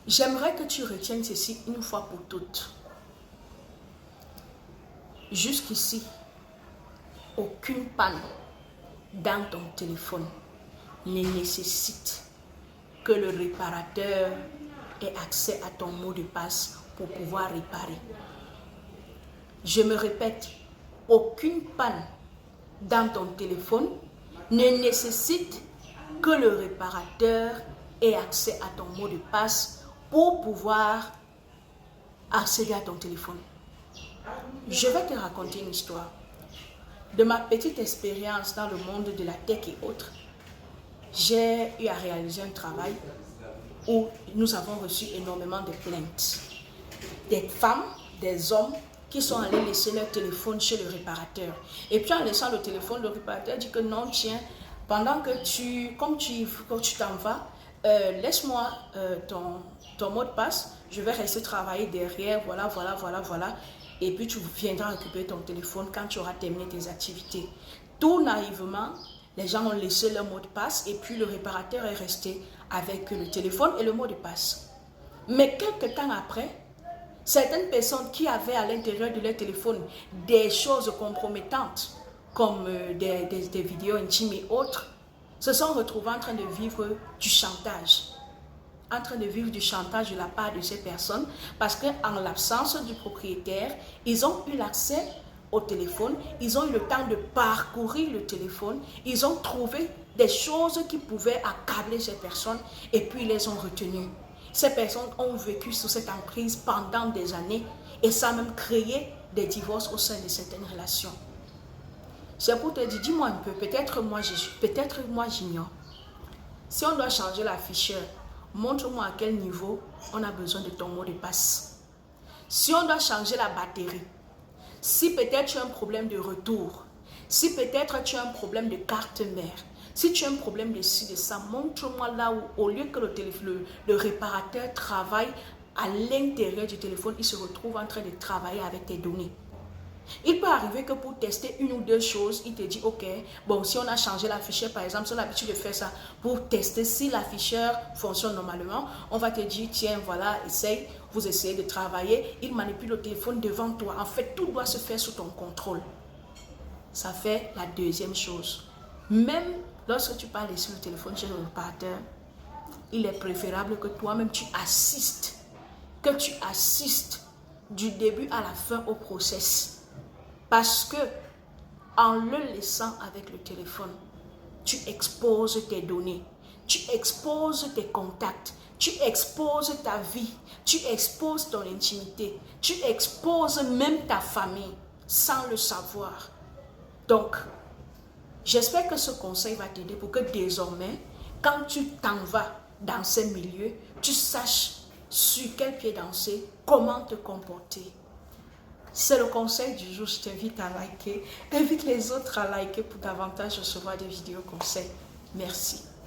J'aimerais que tu retiennes ceci une fois pour toutes. Jusqu'ici, aucune panne dans ton téléphone ne nécessite que le réparateur ait accès à ton mot de passe pour pouvoir réparer. Je me répète, aucune panne dans ton téléphone ne nécessite que le réparateur ait accès à ton mot de passe pour pouvoir accéder à ton téléphone. Je vais te raconter une histoire. De ma petite expérience dans le monde de la tech et autres, j'ai eu à réaliser un travail où nous avons reçu énormément de plaintes. Des femmes, des hommes qui sont allés laisser leur téléphone chez le réparateur. Et puis en laissant le téléphone, le réparateur dit que non, tiens, pendant que quand tu t'en vas, laisse-moi ton mot de passe, je vais rester travailler derrière, voilà. Et puis tu viendras récupérer ton téléphone quand tu auras terminé tes activités. Tout naïvement, les gens ont laissé leur mot de passe et puis le réparateur est resté avec le téléphone et le mot de passe. Mais quelques temps après, certaines personnes qui avaient à l'intérieur de leur téléphone des choses compromettantes, comme des vidéos intimes et autres, se sont retrouvées en train de vivre du chantage. En train de vivre du chantage de la part de ces personnes parce qu'en l'absence du propriétaire, ils ont eu l'accès au téléphone, ils ont eu le temps de parcourir le téléphone, ils ont trouvé des choses qui pouvaient accabler ces personnes et puis ils les ont retenues. Ces personnes ont vécu sous cette emprise pendant des années et ça a même créé des divorces au sein de certaines relations. C'est pour te dire, dis-moi un peu, peut-être moi j'ignore. Si on doit changer l'afficheur, montre-moi à quel niveau on a besoin de ton mot de passe. Si on doit changer la batterie, si peut-être tu as un problème de retour, si peut-être tu as un problème de carte mère, si tu as un problème de ci, de ça, montre-moi là où, au lieu que le réparateur travaille à l'intérieur du téléphone, il se retrouve en train de travailler avec tes données. Il peut arriver que pour tester une ou deux choses, il te dit, ok, bon, si on a changé l'afficheur, par exemple, si on a l'habitude de faire ça pour tester si l'afficheur fonctionne normalement, on va te dire, tiens, voilà, essaye, vous essayez de travailler, il manipule le téléphone devant toi. En fait, tout doit se faire sous ton contrôle. Ça fait la deuxième chose. Même lorsque tu parles sur le téléphone chez le réparateur, il est préférable que toi-même tu assistes du début à la fin au process. Parce que en le laissant avec le téléphone, tu exposes tes données, tu exposes tes contacts, tu exposes ta vie, tu exposes ton intimité, tu exposes même ta famille sans le savoir. Donc, j'espère que ce conseil va t'aider pour que désormais, quand tu t'en vas dans ces milieux, tu saches sur quel pied danser, comment te comporter. C'est le conseil du jour, je t'invite à liker. Invite les autres à liker pour davantage recevoir des vidéos conseils. Merci.